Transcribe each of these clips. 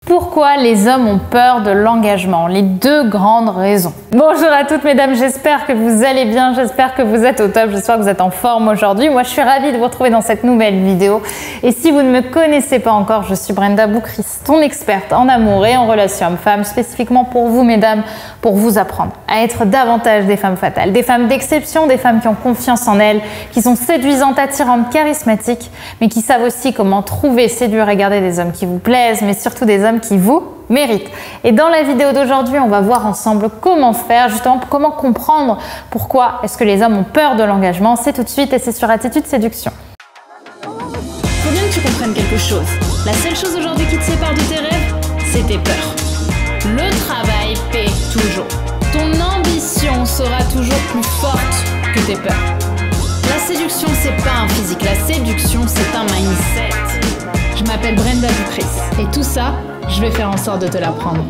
Pourquoi les hommes ont peur de l'engagement? Les deux grandes raisons. Bonjour à toutes mesdames, j'espère que vous allez bien, j'espère que vous êtes au top, j'espère que vous êtes en forme aujourd'hui. Moi je suis ravie de vous retrouver dans cette nouvelle vidéo. Et si vous ne me connaissez pas encore, je suis Brenda Boukris, ton experte en amour et en relations hommes-femmes, spécifiquement pour vous mesdames, pour vous apprendre à être davantage des femmes fatales, des femmes d'exception, des femmes qui ont confiance en elles, qui sont séduisantes, attirantes, charismatiques, mais qui savent aussi comment trouver, séduire et garder des hommes qui vous plaisent, mais surtout des hommes qui vous méritent. Et dans la vidéo d'aujourd'hui, on va voir ensemble comment faire, justement, comment comprendre pourquoi est-ce que les hommes ont peur de l'engagement. C'est tout de suite et c'est sur Attitude Séduction. Faut bien que tu comprennes quelque chose. La seule chose aujourd'hui qui te sépare de tes rêves, c'est tes peurs. Le travail paie toujours. Ton ambition sera toujours plus forte que tes peurs. La séduction, c'est pas un physique. La séduction, c'est un mindset. Je m'appelle Brenda Boukris et tout ça, je vais faire en sorte de te l'apprendre.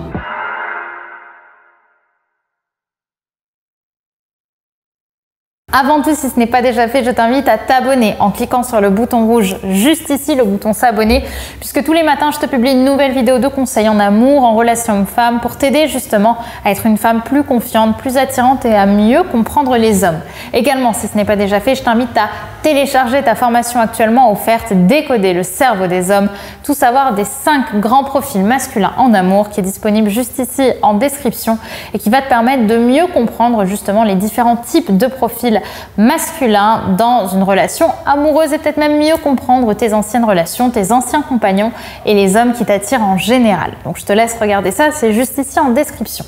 Avant tout, si ce n'est pas déjà fait, je t'invite à t'abonner en cliquant sur le bouton rouge juste ici, le bouton s'abonner, puisque tous les matins, je te publie une nouvelle vidéo de conseils en amour, en relation homme-femme, pour t'aider justement à être une femme plus confiante, plus attirante et à mieux comprendre les hommes. Également, si ce n'est pas déjà fait, je t'invite à télécharger ta formation actuellement offerte Décoder le cerveau des hommes, tout savoir des 5 grands profils masculins en amour, qui est disponible juste ici en description et qui va te permettre de mieux comprendre justement les différents types de profils masculins dans une relation amoureuse et peut-être même mieux comprendre tes anciennes relations, tes anciens compagnons et les hommes qui t'attirent en général. Donc je te laisse regarder ça, c'est juste ici en description.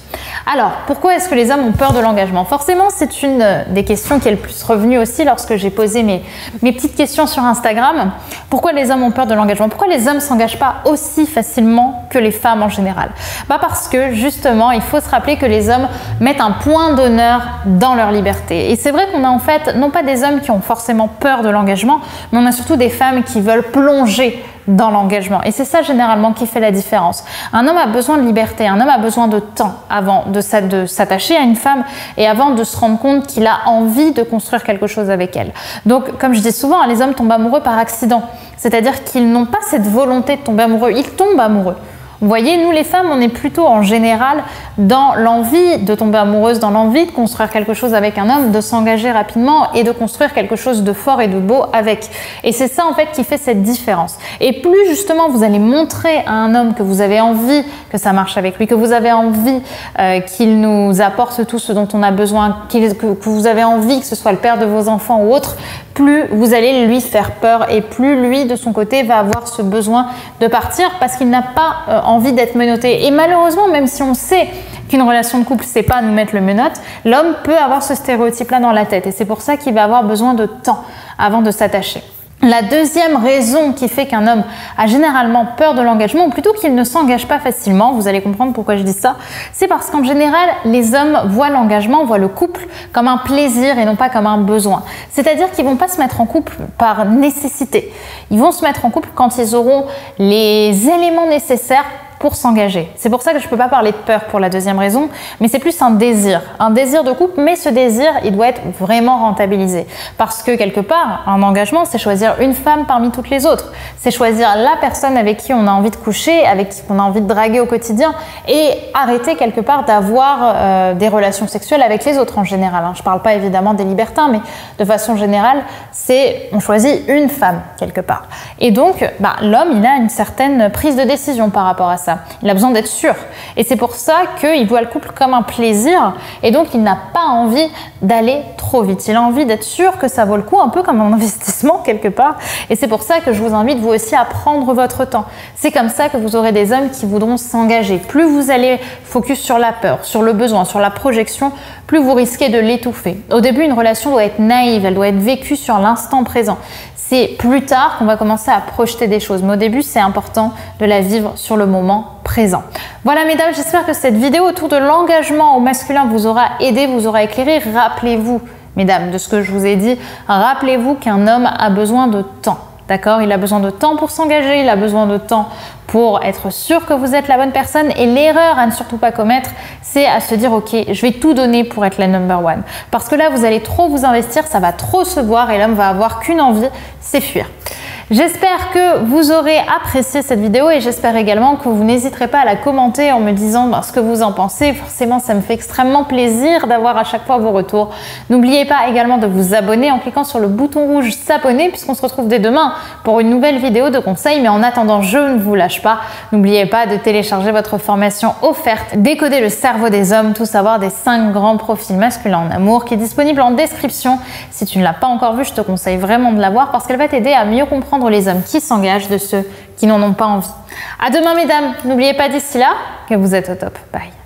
Alors, pourquoi est-ce que les hommes ont peur de l'engagement? Forcément, c'est une des questions qui est le plus revenue aussi lorsque j'ai posé mes petites questions sur Instagram. Pourquoi les hommes ont peur de l'engagement? Pourquoi les hommes ne s'engagent pas aussi facilement que les femmes en général? Parce que justement, il faut se rappeler que les hommes mettent un point d'honneur dans leur liberté. Et c'est vrai qu'on a en fait non pas des hommes qui ont forcément peur de l'engagement, mais on a surtout des femmes qui veulent plonger dans l'engagement. Et c'est ça généralement qui fait la différence. Un homme a besoin de liberté, un homme a besoin de temps avant de s'attacher à une femme et avant de se rendre compte qu'il a envie de construire quelque chose avec elle. Donc, comme je dis souvent, les hommes tombent amoureux par accident. C'est-à-dire qu'ils n'ont pas cette volonté de tomber amoureux, ils tombent amoureux. Vous voyez, nous les femmes, on est plutôt en général dans l'envie de tomber amoureuse, dans l'envie de construire quelque chose avec un homme, de s'engager rapidement et de construire quelque chose de fort et de beau avec. Et c'est ça en fait qui fait cette différence. Et plus justement vous allez montrer à un homme que vous avez envie que ça marche avec lui, que vous avez envie qu'il nous apporte tout ce dont on a besoin, que vous avez envie que ce soit le père de vos enfants ou autre, plus vous allez lui faire peur et plus lui de son côté va avoir ce besoin de partir parce qu'il n'a pas envie d'être menotté. Et malheureusement, même si on sait qu'une relation de couple, c'est pas nous mettre le menotte, l'homme peut avoir ce stéréotype-là dans la tête et c'est pour ça qu'il va avoir besoin de temps avant de s'attacher. La deuxième raison qui fait qu'un homme a généralement peur de l'engagement, ou plutôt qu'il ne s'engage pas facilement, vous allez comprendre pourquoi je dis ça, c'est parce qu'en général, les hommes voient l'engagement, voient le couple comme un plaisir et non pas comme un besoin. C'est-à-dire qu'ils vont pas se mettre en couple par nécessité. Ils vont se mettre en couple quand ils auront les éléments nécessaires pour s'engager. C'est pour ça que je ne peux pas parler de peur pour la deuxième raison, mais c'est plus un désir de couple, mais ce désir, il doit être vraiment rentabilisé. Parce que quelque part, un engagement, c'est choisir une femme parmi toutes les autres. C'est choisir la personne avec qui on a envie de coucher, avec qui on a envie de draguer au quotidien et arrêter quelque part d'avoir des relations sexuelles avec les autres en général. Je ne parle pas évidemment des libertins, mais de façon générale, on choisit une femme quelque part. Et donc, l'homme, il a une certaine prise de décision par rapport à ça. Il a besoin d'être sûr. Et c'est pour ça qu'il voit le couple comme un plaisir et donc il n'a pas envie d'aller trop vite. Il a envie d'être sûr que ça vaut le coup, un peu comme un investissement quelque part. Et c'est pour ça que je vous invite vous aussi à prendre votre temps. C'est comme ça que vous aurez des hommes qui voudront s'engager. Plus vous allez focus sur la peur, sur le besoin, sur la projection, plus vous risquez de l'étouffer. Au début, une relation doit être naïve, elle doit être vécue sur l'instant présent. C'est plus tard qu'on va commencer à projeter des choses. Mais au début, c'est important de la vivre sur le moment présent. Voilà mesdames, j'espère que cette vidéo autour de l'engagement au masculin vous aura aidé, vous aura éclairé. Rappelez-vous, mesdames, de ce que je vous ai dit, rappelez-vous qu'un homme a besoin de temps. D'accord? Il a besoin de temps pour s'engager, il a besoin de temps pour être sûr que vous êtes la bonne personne. Et l'erreur à ne surtout pas commettre, c'est à se dire ok, je vais tout donner pour être la number one. Parce que là, vous allez trop vous investir, ça va trop se voir et l'homme va avoir qu'une envie, c'est fuir. J'espère que vous aurez apprécié cette vidéo et j'espère également que vous n'hésiterez pas à la commenter en me disant ce que vous en pensez. Forcément, ça me fait extrêmement plaisir d'avoir à chaque fois vos retours. N'oubliez pas également de vous abonner en cliquant sur le bouton rouge s'abonner puisqu'on se retrouve dès demain pour une nouvelle vidéo de conseils. Mais en attendant, je ne vous lâche pas. N'oubliez pas de télécharger votre formation offerte Décoder le cerveau des hommes, tout savoir des 5 grands profils masculins en amour qui est disponible en description. Si tu ne l'as pas encore vue, je te conseille vraiment de la voir parce qu'elle va t'aider à mieux comprendre les hommes qui s'engagent de ceux qui n'en ont pas envie. À demain mesdames, n'oubliez pas d'ici là que vous êtes au top. Bye.